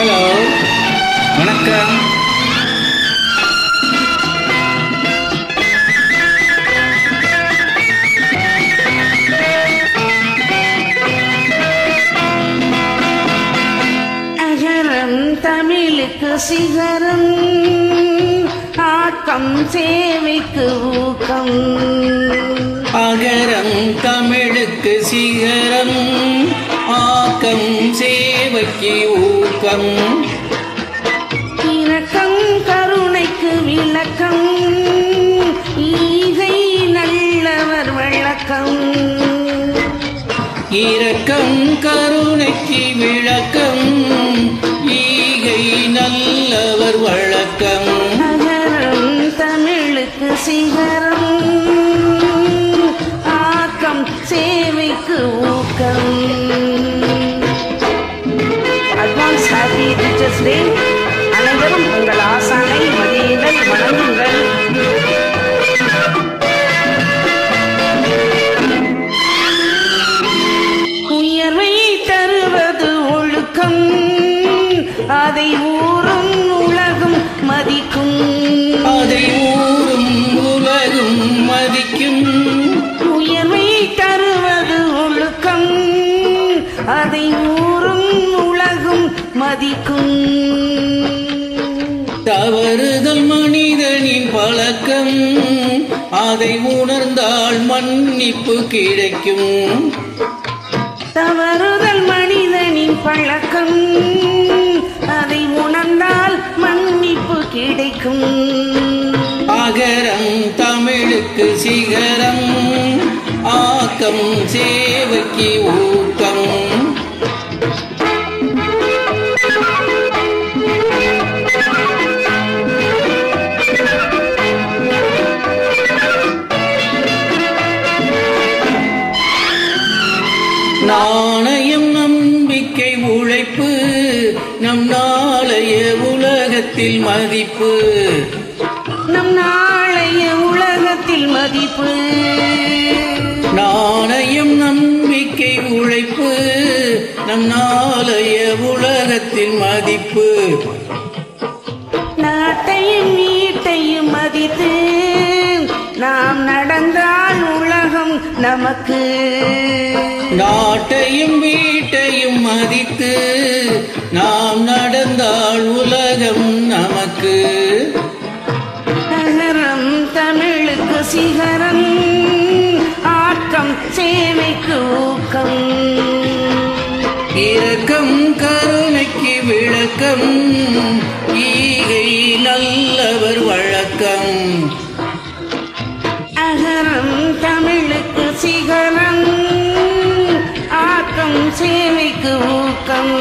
Hello, வணக்கம். அகரம் தமிழுக்கு சிகரம், ஆக்கம் சேவைக்கு ஊக்கம். அகரம் தமிழுக்கு சிகரம், ஆக்கம் சேவைக்கு ஊக்கம். இரக்கம் கருணைக்கு விளக்கம், ஈகை நல்லவர் வழக்கம். இரக்கம் கருணைக்கு விளக்கம், ஈகை நல்லவர் வழக்கம். அகரம் தமிழுக்கு சிகரம், ஆக்கம் சேவைக்கு ஊக்கம். Advance happy teachers day. அனைவரும் உங்கள் ஆசானை மதியுங்கள், வணங்குங்கள். உயர்வை தருவது ஒழுக்கம், அதை ஊரும் உலகும் மதிக்கும். அதை ஊரும் உலகும் மதிக்கும். உயர்வை தருவது ஒழுக்கம், அதை ஊரும் உலகும் மதிக்கும். தவறுதல் மனிதனின் பழக்கம், அதை உணர்ந்தால் மன்னிப்பு கிடைக்கும். தவறுதல் மனிதனின் பழக்கம், அதை உணர்ந்தால் மன்னிப்பு கிடைக்கும். அகரம் தமிழுக்கு சிகரம், ஆக்கம் சேவைக்கு ஊக்கம். நாணயம் நம்பிக்கை உழைப்பு, நம் நாளைய உலகத்தில் மதிப்பு. நம் நாளைய உலகத்தில் மதிப்பு. நாணயம் நம்பிக்கை உழைப்பு, நம் நாளைய உலகத்தில் மதிப்பு. நாட்டையும் வீட்டையும் மதித்து நாம் நடந்தால் உலகம் நமக்கு. நாட்டையும் வீட்டையும் மதித்து நாம் நடந்தால் உலகம் நமக்கு. அகரம் தமிழுக்கு சிகரம், ஆக்கம் சேவைக்கு ஊக்கம். இரக்கம் கருணைக்கு விளக்கம், ஈகை நல்லவர் வழக்கம். அகரம் தமிழுக்கு சிகரம், ஆக்கம் சேவைக்கு ஊக்கம்.